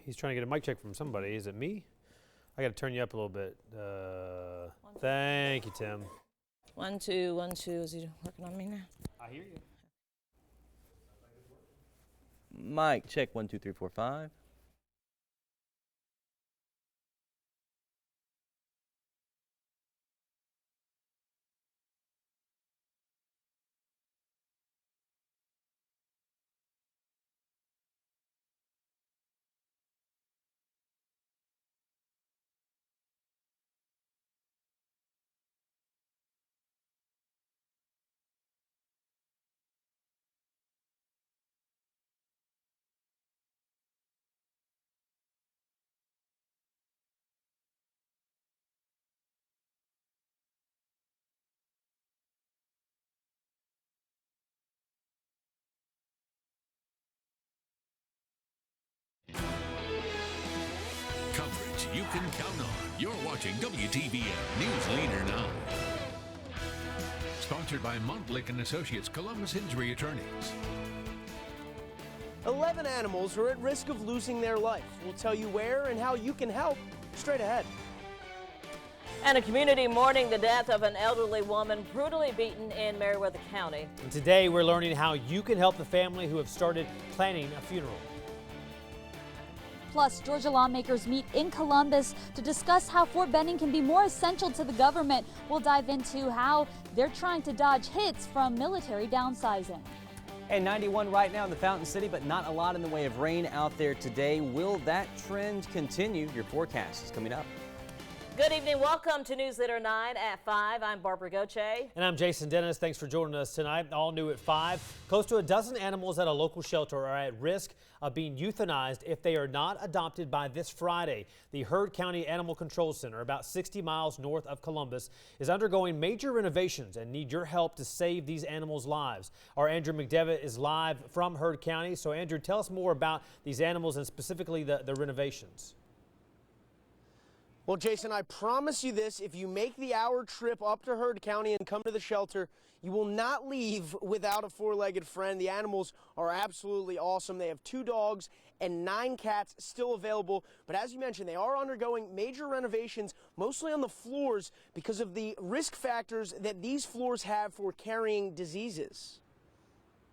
He's trying to get a mic check from somebody. Is it me? I got to turn you up a little bit. Thank you, Tim. 1 2 1 2. Is he working on me now? I hear you. Mic check 1 2 3 4 5. Coverage you can count on. You're watching WTVN News Leader Now. Sponsored by Montlick & Associates, Columbus Injury Attorneys. 11 animals are at risk of losing their life. We'll tell you where and how you can help straight ahead. And a community mourning the death of an elderly woman brutally beaten in Meriwether County. And today we're learning how you can help the family who have started planning a funeral. Plus, Georgia lawmakers meet in Columbus to discuss how Fort Benning can be more essential to the government. We'll dive into how they're trying to dodge hits from military downsizing. And 91 right now in the Fountain City, but not a lot in the way of rain out there today. Will that trend continue? Your forecast is coming up. Good evening. Welcome to News Leader 9 at 5. I'm Barbara Goche. And I'm Jason Dennis. Thanks for joining us tonight. All new at 5. Close to a dozen animals at a local shelter are at risk of being euthanized if they are not adopted by this Friday. The Heard County Animal Control Center, about 60 miles north of Columbus, is undergoing major renovations and need your help to save these animals' lives. Our Andrew McDevitt is live from Heard County. So, Andrew, tell us more about these animals and specifically the renovations. Well, Jason, I promise you this, if you make the hour trip up to Heard County and come to the shelter, you will not leave without a four-legged friend. The animals are absolutely awesome. They have 2 dogs and 9 cats still available. But as you mentioned, they are undergoing major renovations, mostly on the floors, because of the risk factors that these floors have for carrying diseases.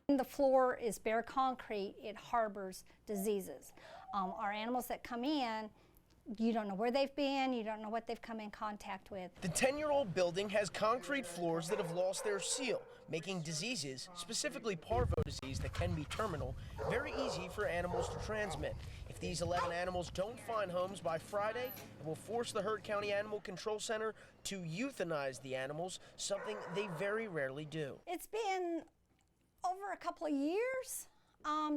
The floor is bare concrete. It harbors diseases. Our animals that come in, you don't know where they've been, you don't know what they've come in contact with. The 10-year-old building has concrete floors that have lost their seal, making diseases, specifically parvo disease that can be terminal, very easy for animals to transmit. If these 11 animals don't find homes by Friday, it will force the Heard County Animal Control Center to euthanize the animals, something they very rarely do. It's been over a couple of years.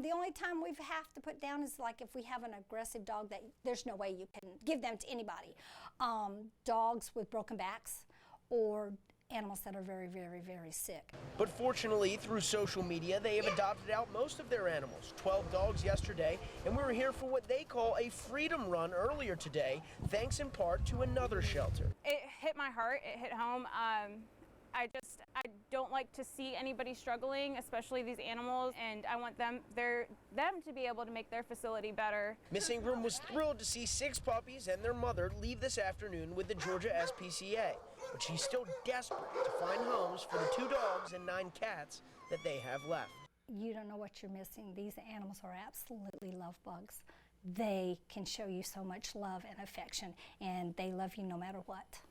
The only time we have to put down is like if we have an aggressive dog that there's no way you can give them to anybody. Dogs with broken backs or animals that are very, very, very sick. But fortunately, through social media, they have adopted out most of their animals. 12 dogs yesterday, and we were here for what they call a freedom run earlier today, thanks in part to another shelter. It hit my heart, it hit home. I don't like to see anybody struggling, especially these animals, and I want them to be able to make their facility better. Missing Room was thrilled to see 6 puppies and their mother leave this afternoon with the Georgia SPCA, but she's still desperate to find homes for the 2 dogs and 9 cats that they have left. You don't know what you're missing. These animals are absolutely love bugs. They can show you so much love and affection, and they love you no matter what.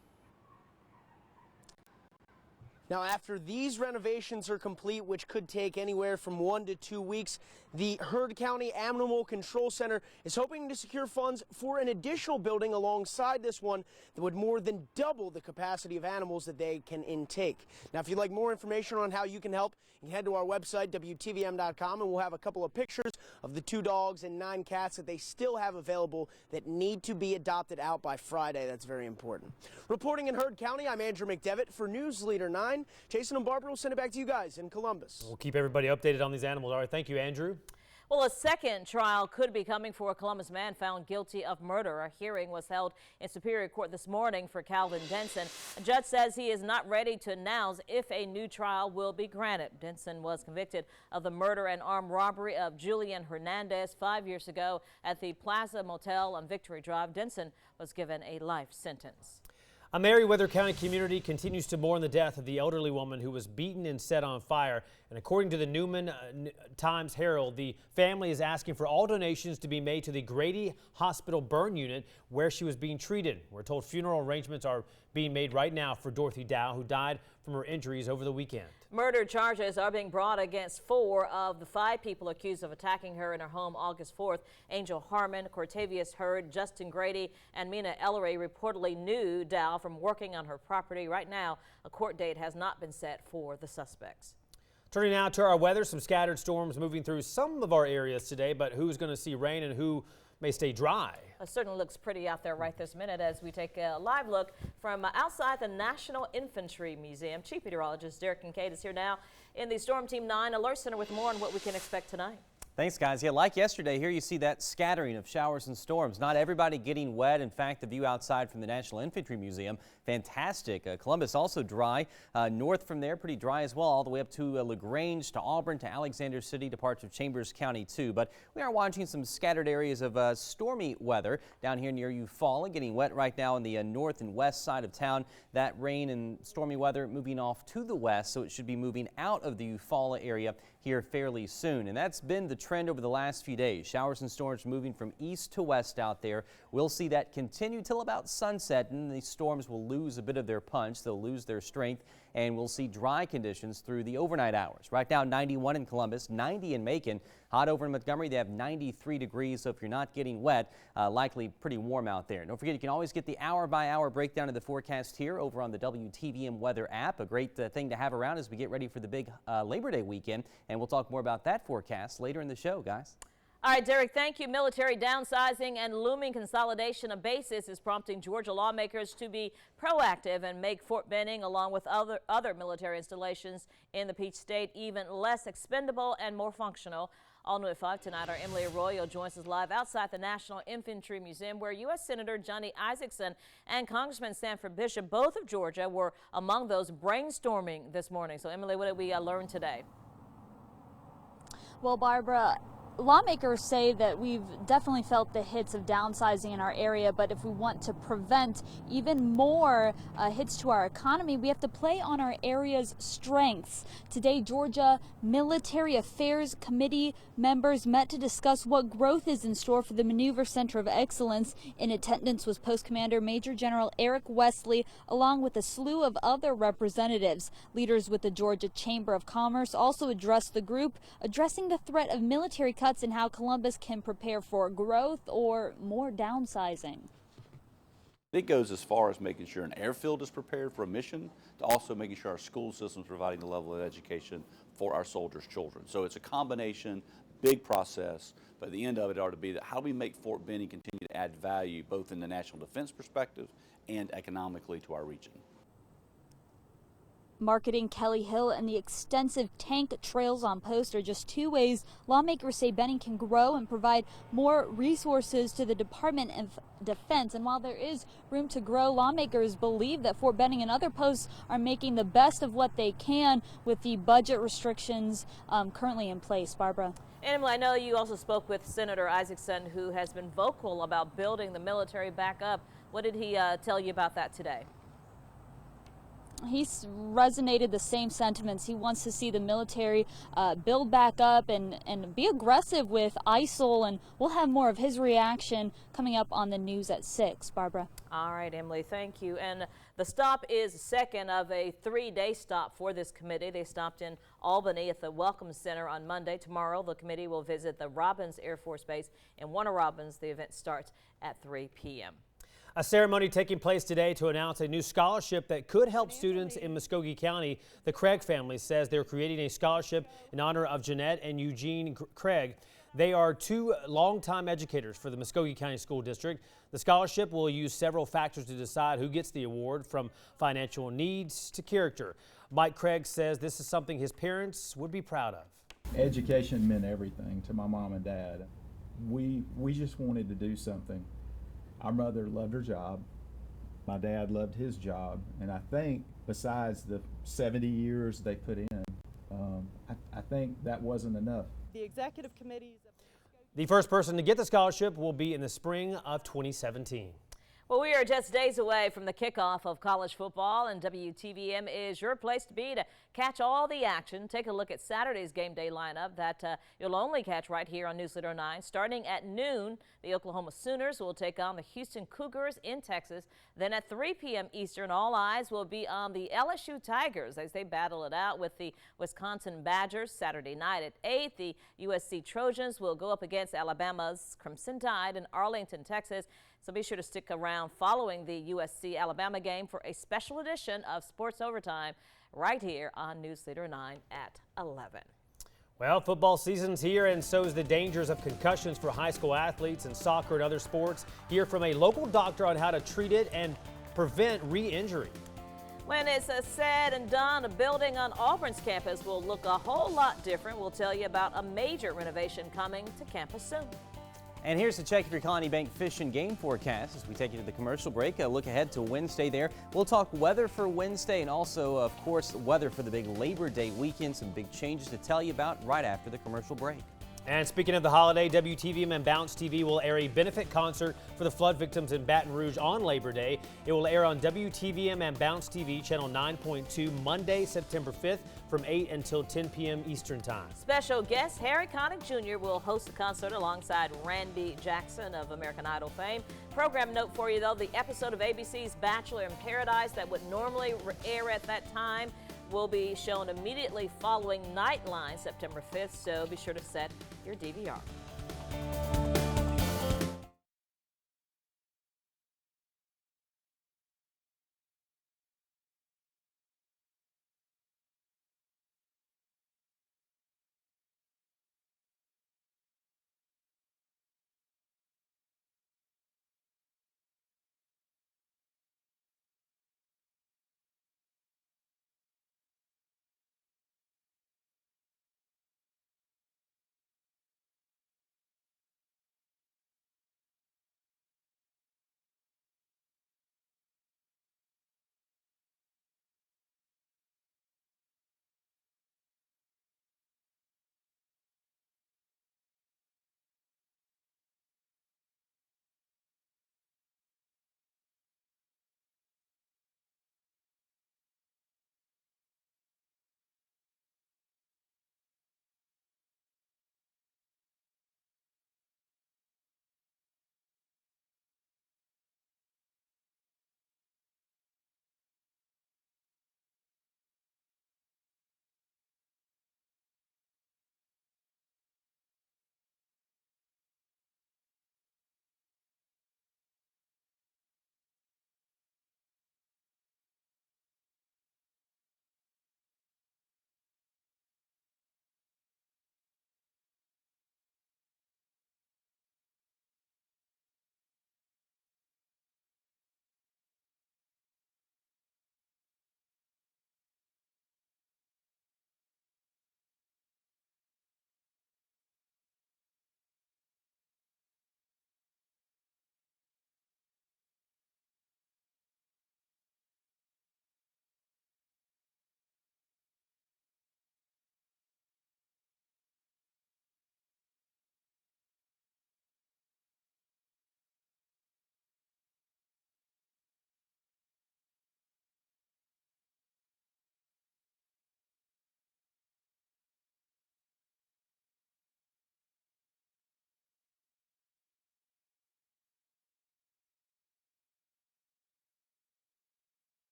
Now, after these renovations are complete, which could take anywhere from 1 to 2 weeks, the Heard County Animal Control Center is hoping to secure funds for an additional building alongside this one that would more than double the capacity of animals that they can intake. Now, if you'd like more information on how you can help, you can head to our website, WTVM.com, and we'll have a couple of pictures of the 2 dogs and 9 cats that they still have available that need to be adopted out by Friday. That's very important. Reporting in Heard County, I'm Andrew McDevitt for News Leader 9. Jason and Barbara will send it back to you guys in Columbus. We'll keep everybody updated on these animals. All right, thank you, Andrew. Well, a second trial could be coming for a Columbus man found guilty of murder. A hearing was held in Superior Court this morning for Calvin Denson. A judge says he is not ready to announce if a new trial will be granted. Denson was convicted of the murder and armed robbery of Julian Hernandez 5 years ago at the Plaza Motel on Victory Drive. Denson was given a life sentence. A Meriwether County community continues to mourn the death of the elderly woman who was beaten and set on fire. And according to the Newman Times-Herald, the family is asking for all donations to be made to the Grady Hospital burn unit where she was being treated. We're told funeral arrangements are being made right now for Dorothy Dow, who died from her injuries over the weekend. Murder charges are being brought against 4 of the 5 people accused of attacking her in her home August 4th. Angel Harmon, Cortavius Hurd, Justin Grady, and Mina Ellery reportedly knew Dow from working on her property. Right now, a court date has not been set for the suspects. Turning now to our weather, some scattered storms moving through some of our areas today, but who's going to see rain and who may stay dry? It certainly looks pretty out there right this minute as we take a live look from outside the National Infantry Museum. Chief Meteorologist Derek Kincaid is here now in the Storm Team 9 Alert Center with more on what we can expect tonight. Thanks, guys. Yeah, like yesterday, here you see that scattering of showers and storms. Not everybody getting wet. In fact, the view outside from the National Infantry Museum, fantastic. Columbus also dry. North from there, pretty dry as well, all the way up to LaGrange, to Auburn, to Alexander City, to parts of Chambers County, too. But we are watching some scattered areas of stormy weather down here near Eufaula, getting wet right now on the north and west side of town. That rain and stormy weather moving off to the west, so it should be moving out of the Eufaula area here fairly soon. And that's been the trend over the last few days. Showers and storms moving from east to west out there. We'll see that continue till about sunset, and the storms will lose a bit of their punch. They'll lose their strength, and we'll see dry conditions through the overnight hours. Right now, 91 in Columbus, 90 in Macon. Hot over in Montgomery, they have 93 degrees, so if you're not getting wet, likely pretty warm out there. Don't forget, you can always get the hour-by-hour breakdown of the forecast here over on the WTVM weather app. A great thing to have around as we get ready for the big Labor Day weekend, and we'll talk more about that forecast later in the show, guys. All right, Derek, thank you. Military downsizing and looming consolidation of bases is prompting Georgia lawmakers to be proactive and make Fort Benning, along with other military installations in the Peach State, even less expendable and more functional. All new at 5 tonight, our Emily Arroyo joins us live outside the National Infantry Museum, where U.S. Senator Johnny Isakson and Congressman Sanford Bishop, both of Georgia, were among those brainstorming this morning. So, Emily, what did we learn today? Well, Barbara, lawmakers say that we've definitely felt the hits of downsizing in our area, but if we want to prevent even more hits to our economy, we have to play on our area's strengths. Today, Georgia Military Affairs Committee members met to discuss what growth is in store for the Maneuver Center of Excellence. In attendance was Post Commander Major General Eric Wesley, along with a slew of other representatives. Leaders with the Georgia Chamber of Commerce also addressed the group, addressing the threat of military cuts and how Columbus can prepare for growth or more downsizing. It goes as far as making sure an airfield is prepared for a mission, to also making sure our school system is providing the level of education for our soldiers' children. So it's a combination, big process, but at the end of it ought to be that how do we make Fort Benning continue to add value both in the national defense perspective and economically to our region. Marketing Kelly Hill and the extensive tank trails on Post are just 2 ways lawmakers say Benning can grow and provide more resources to the Department of Defense. And while there is room to grow, lawmakers believe that Fort Benning and other posts are making the best of what they can with the budget restrictions currently in place. Barbara. And I know you also spoke with Senator Isakson, who has been vocal about building the military back up. What did he tell you about that today? He's resonated the same sentiments. He wants to see the military build back up and be aggressive with ISIL, and we'll have more of his reaction coming up on the news at 6. Barbara. All right, Emily, thank you. And the stop is second of a 3-day stop for this committee. They stopped in Albany at the Welcome Center on Monday. Tomorrow, the committee will visit the Robins Air Force Base in Warner Robins. The event starts at 3 p.m. A ceremony taking place today to announce a new scholarship that could help students in Muskogee County. The Craig family says they're creating a scholarship in honor of Jeanette and Eugene Craig. They are 2 longtime educators for the Muskogee County School District. The scholarship will use several factors to decide who gets the award, from financial needs to character. Mike Craig says this is something his parents would be proud of. Education meant everything to my mom and dad. We just wanted to do something. Our mother loved her job. My dad loved his job. And I think besides the 70 years they put in, I think that wasn't enough. The executive committees. The first person to get the scholarship will be in the spring of 2017. Well, we are just days away from the kickoff of college football, and WTVM is your place to be to catch all the action. Take a look at Saturday's game day lineup that you'll only catch right here on News Leader 9. Starting at noon, the Oklahoma Sooners will take on the Houston Cougars in Texas. Then at 3 p.m. Eastern, all eyes will be on the LSU Tigers as they battle it out with the Wisconsin Badgers. Saturday night at 8, the USC Trojans will go up against Alabama's Crimson Tide in Arlington, Texas. So be sure to stick around following the USC-Alabama game for a special edition of Sports Overtime right here on News Leader 9 at 11. Well, football season's here, and so is the dangers of concussions for high school athletes in soccer and other sports. Hear from a local doctor on how to treat it and prevent re-injury. When it's said and done, a building on Auburn's campus will look a whole lot different. We'll tell you about a major renovation coming to campus soon. And here's to check your Kalani Bank fish and game forecast as we take you to the commercial break. A look ahead to Wednesday there. We'll talk weather for Wednesday and also, of course, weather for the big Labor Day weekend. Some big changes to tell you about right after the commercial break. And speaking of the holiday, WTVM and Bounce TV will air a benefit concert for the flood victims in Baton Rouge on Labor Day. It will air on WTVM and Bounce TV, channel 9.2, Monday, September 5th from 8 until 10 p.m. Eastern Time. Special guest Harry Connick Jr. will host the concert alongside Randy Jackson of American Idol fame. Program note for you, though, the episode of ABC's Bachelor in Paradise that would normally air at that time will be shown immediately following Nightline September 5th, so be sure to set your DVR.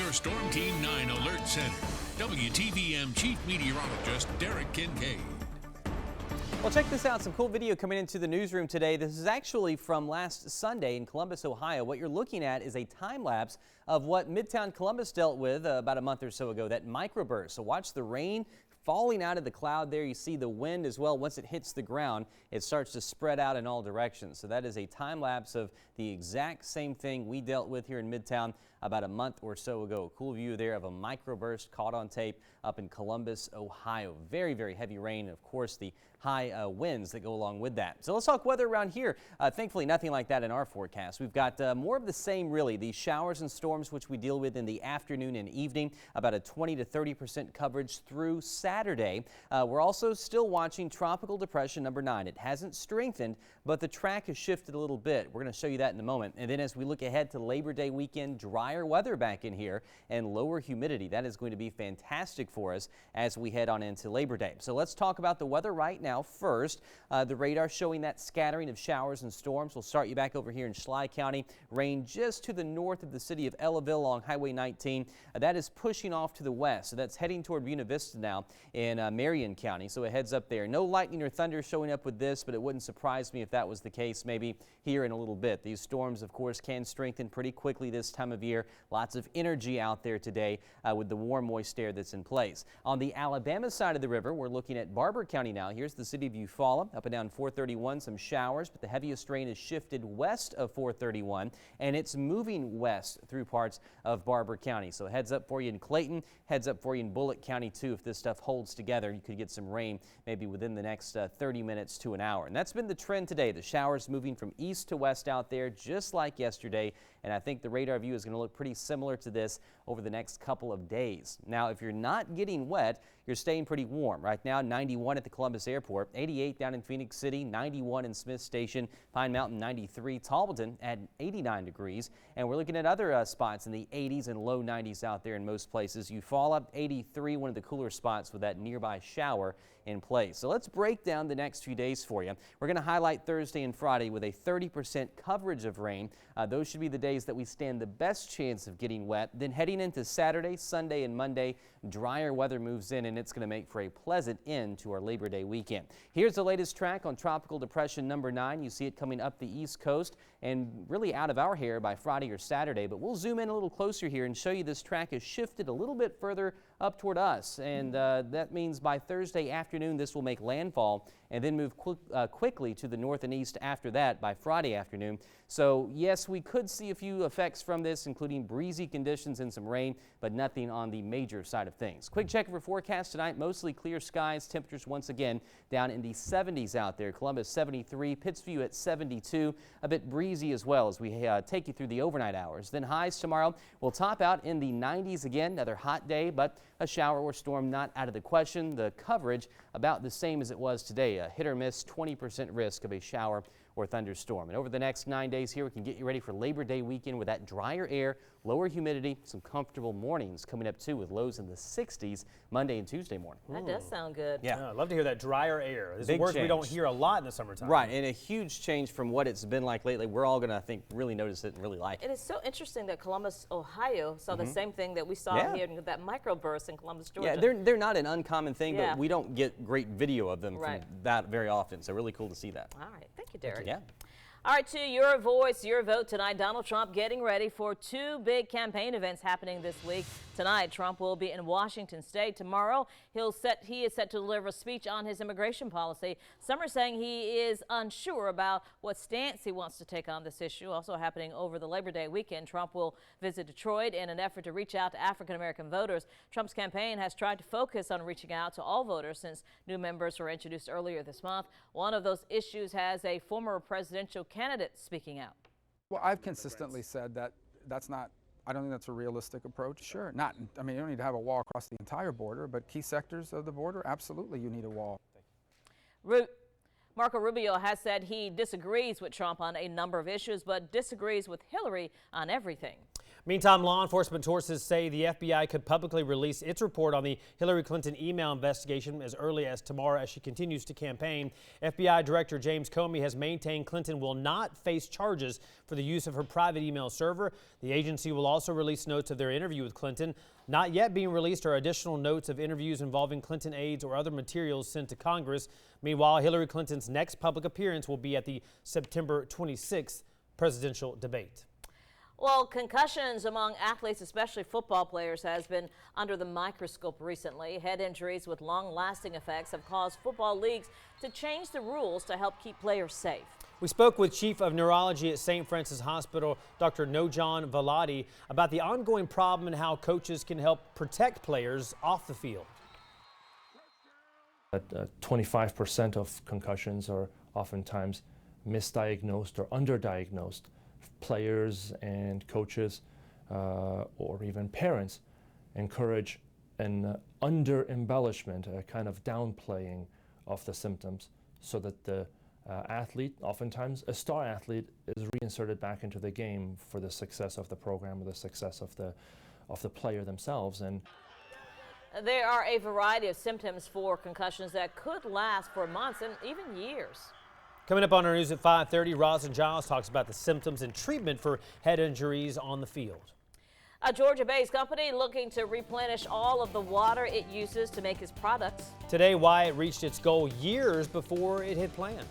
your Storm Team 9 Alert Center, WTVM Chief Meteorologist Derek Kincaid. Well, check this out. Some cool video coming into the newsroom today. This is actually from last Sunday in Columbus, Ohio. What you're looking at is a time lapse of what Midtown Columbus dealt with about a month or so ago, that microburst. So watch the rain falling out of the cloud there. You see the wind as well. Once it hits the ground, it starts to spread out in all directions. So that is a time lapse of the exact same thing we dealt with here in Midtown about a month or so ago. Cool view there of a microburst caught on tape up in Columbus, Ohio. Very, very heavy rain, and of course the high winds that go along with that. So let's talk weather around here. Thankfully, nothing like that in our forecast. We've got more of the same, really. These showers and storms, which we deal with in the afternoon and evening, about a 20 to 30% coverage through Saturday. We're also still watching Tropical Depression number 9. It hasn't strengthened, but the track has shifted a little bit. We're going to show you that in a moment. And then as we look ahead to Labor Day weekend, drier weather back in here and lower humidity. That is going to be fantastic for us as we head on into Labor Day. So let's talk about the weather right now. First, the radar showing that scattering of showers and storms. We'll start you back over here in Schley County. Rain just to the north of the city of Ellaville along Highway 19. That is pushing off to the west. So that's heading toward Buena Vista now in Marion County. So it heads up there. No lightning or thunder showing up with this, but it wouldn't surprise me if that was the case maybe here in a little bit. These storms, of course, can strengthen pretty quickly this time of year. Lots of energy out there today with the warm, moist air that's in place. On the Alabama side of the river, we're looking at Barber County now. Here's the city of Eufaula, up and down 431, some showers, but the heaviest rain is shifted west of 431, and it's moving west through parts of Barber County. So heads up for you in Clayton, heads up for you in Bullitt County too. If this stuff holds together, you could get some rain maybe within the next 30 minutes to an hour. And that's been the trend today. The showers moving from east to west out there, just like yesterday. And I think the radar view is going to look pretty similar to this over the next couple of days. Now, if you're not getting wet, you're staying pretty warm. Right now, 91 at the Columbus Airport, 88 down in Phoenix City, 91 in Smith Station, Pine Mountain 93, Talbotton at 89 degrees. And we're looking at other spots in the 80s and low 90s out there in most places. Eufaula, 83, one of the cooler spots with that nearby shower in place. So let's break down the next few days for you. We're going to highlight Thursday and Friday with a 30% coverage of rain. Those should be the days that we stand the best chance of getting wet. Then heading into Saturday, Sunday, and Monday, drier weather moves in, and it's going to make for a pleasant end to our Labor Day weekend. Here's the latest track on Tropical Depression number 9. You see it coming up the East Coast and really out of our hair by Friday or Saturday, but we'll zoom in a little closer here and show you this track has shifted a little bit further up toward us, and that means by Thursday afternoon this will make landfall and then move quickly to the north and east after that by Friday afternoon. So yes, we could see a few effects from this, including breezy conditions and some rain, but nothing on the major side of things. Quick check of our forecast tonight, mostly clear skies, temperatures once again down in the 70s out there. Columbus 73, Pittsview at 72, a bit breezy as well as we take you through the overnight hours. Then highs tomorrow will top out in the 90s again, another hot day, but a shower or storm not out of the question. The coverage about the same as it was today, a hit or miss 20% risk of a shower or thunderstorm. And over the next 9 days here, we can get you ready for Labor Day weekend with that drier air, lower humidity, some comfortable mornings coming up too with lows in the 60s Monday and Tuesday morning. That does sound good. Yeah, I'd love to hear that drier air. This is Big a word we don't change. hear a lot in the summertime. Right, and a huge change from what it's been like lately. We're all going to, I think, really notice it and really like It it. is so interesting that Columbus, Ohio saw the same thing that we saw Yeah. here in that microburst in Columbus, Georgia. Yeah, they're not an uncommon thing, Yeah. but we don't get great video of them Right. from that very often. So really cool to see that. All right. Thank you, Derek. Yeah. All right, to your voice, your vote tonight. Donald Trump getting ready for 2 big campaign events happening this week. Tonight, Trump will be in Washington State. Tomorrow, he is set to deliver a speech on his immigration policy. Some are saying he is unsure about what stance he wants to take on this issue. Also happening over the Labor Day weekend, Trump will visit Detroit in an effort to reach out to African-American voters. Trump's campaign has tried to focus on reaching out to all voters since new members were introduced earlier this month. One of those issues has a former presidential candidate speaking out. Well, I've consistently said that that's not, I don't think that's a realistic approach. Sure, not, I mean, you don't need to have a wall across the entire border, but key sectors of the border, absolutely you need a wall. Marco Rubio has said he disagrees with Trump on a number of issues, but disagrees with Hillary on everything. Meantime, law enforcement sources say the FBI could publicly release its report on the Hillary Clinton email investigation as early as tomorrow as she continues to campaign. FBI Director James Comey has maintained Clinton will not face charges for the use of her private email server. The agency will also release notes of their interview with Clinton. Not yet being released are additional notes of interviews involving Clinton aides or other materials sent to Congress. Meanwhile, Hillary Clinton's next public appearance will be at the September 26th presidential debate. Well, concussions among athletes, especially football players, has been under the microscope recently. Head injuries with long-lasting effects have caused football leagues to change the rules to help keep players safe. We spoke with Chief of Neurology at St. Francis Hospital, Dr. Nojan Valadi, about the ongoing problem and how coaches can help protect players off the field. 25% of concussions are oftentimes misdiagnosed or underdiagnosed. Players and coaches or even parents encourage an under-embellishment, a kind of downplaying of the symptoms so that the athlete, oftentimes a star athlete, is reinserted back into the game for the success of the program or the success of the player themselves. And there are a variety of symptoms for concussions that could last for months and even years. Coming up on our news at 5:30, Roslyn Giles talks about the symptoms and treatment for head injuries on the field. A Georgia-based company looking to replenish all of the water it uses to make its products. Today, why it reached its goal years before it had planned.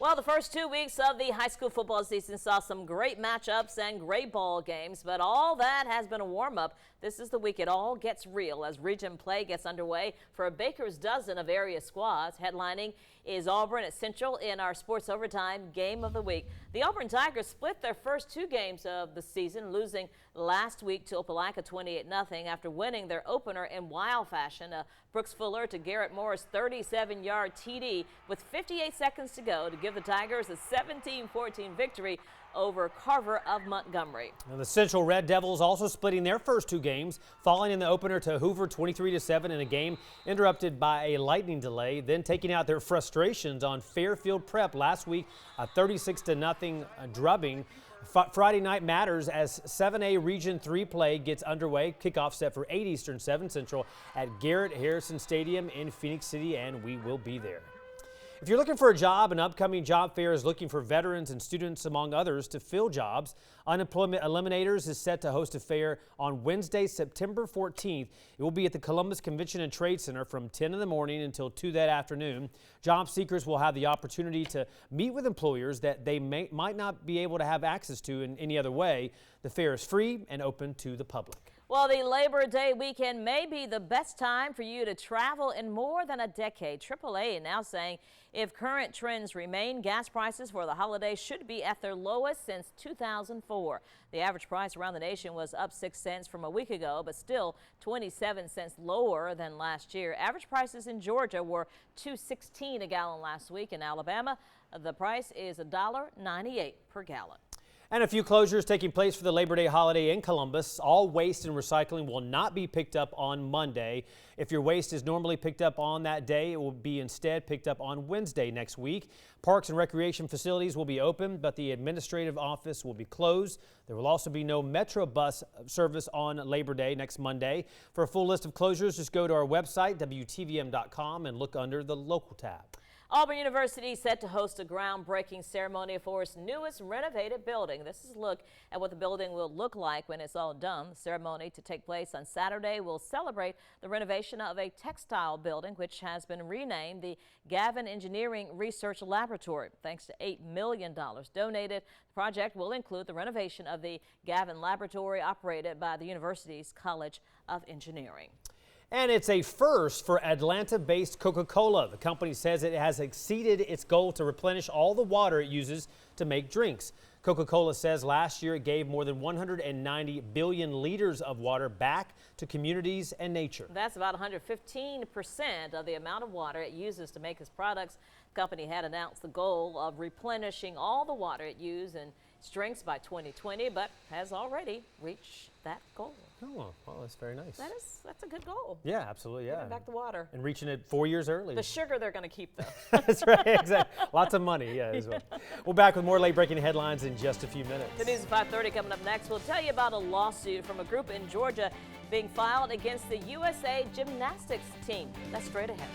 Well, the first 2 weeks of the high school football season saw some great matchups and great ball games, but all that has been a warm-up. This is the week it all gets real as region play gets underway for a baker's dozen of area squads. Headlining is Auburn at Central in our Sports Overtime Game of the Week. The Auburn Tigers split their first 2 games of the season, losing last week to Opelika 28-0 after winning their opener in wild fashion. Brooks Fuller to Garrett Morris 37-yard TD with 58 seconds to go to give the Tigers a 17-14 victory over Carver of Montgomery. Now the Central Red Devils also splitting their first 2 games, falling in the opener to Hoover 23-7 in a game interrupted by a lightning delay, then taking out their frustrations on Fairfield Prep last week, a 36-0 drubbing. Friday night matters as 7A Region 3 play gets underway. Kickoff set for 8 Eastern, 7 Central at Garrett Harrison Stadium in Phoenix City, and we will be there. If you're looking for a job, an upcoming job fair is looking for veterans and students, among others, to fill jobs. Unemployment Eliminators is set to host a fair on Wednesday, September 14th. It will be at the Columbus Convention and Trade Center from 10 in the morning until 2 that afternoon. Job seekers will have the opportunity to meet with employers that they might not be able to have access to in any other way. The fair is free and open to the public. Well, the Labor Day weekend may be the best time for you to travel in more than a decade. AAA now saying if current trends remain, gas prices for the holiday should be at their lowest since 2004. The average price around the nation was up 6 cents from a week ago, but still 27 cents lower than last year. Average prices in Georgia were $2.16 a gallon last week. In Alabama, the price is $1.98 per gallon. And a few closures taking place for the Labor Day holiday in Columbus. All waste and recycling will not be picked up on Monday. If your waste is normally picked up on that day, it will be instead picked up on Wednesday next week. Parks and recreation facilities will be open, but the administrative office will be closed. There will also be no Metro bus service on Labor Day next Monday. For a full list of closures, just go to our website, WTVM.com, and look under the local tab. Auburn University set to host a groundbreaking ceremony for its newest renovated building. This is a look at what the building will look like when it's all done. The ceremony to take place on Saturday will celebrate the renovation of a textile building, which has been renamed the Gavin Engineering Research Laboratory. Thanks to $8 million donated, the project will include the renovation of the Gavin Laboratory operated by the university's College of Engineering. And it's a first for Atlanta-based Coca-Cola. The company says it has exceeded its goal to replenish all the water it uses to make drinks. Coca-Cola says last year it gave more than 190 billion liters of water back to communities and nature. That's about 115% of the amount of water it uses to make its products. The company had announced the goal of replenishing all the water it used in its drinks by 2020, but has already reached that goal. Oh, well, that's very nice. That's a good goal. Yeah, absolutely, yeah. Giving back the water. And reaching it 4 years early. The sugar they're going to keep, though. That's right, exactly. Lots of money, yeah. As well. We'll back with more late-breaking headlines in just a few minutes. The news at 5:30 coming up next. We'll tell you about a lawsuit from a group in Georgia being filed against the USA gymnastics team. That's straight ahead.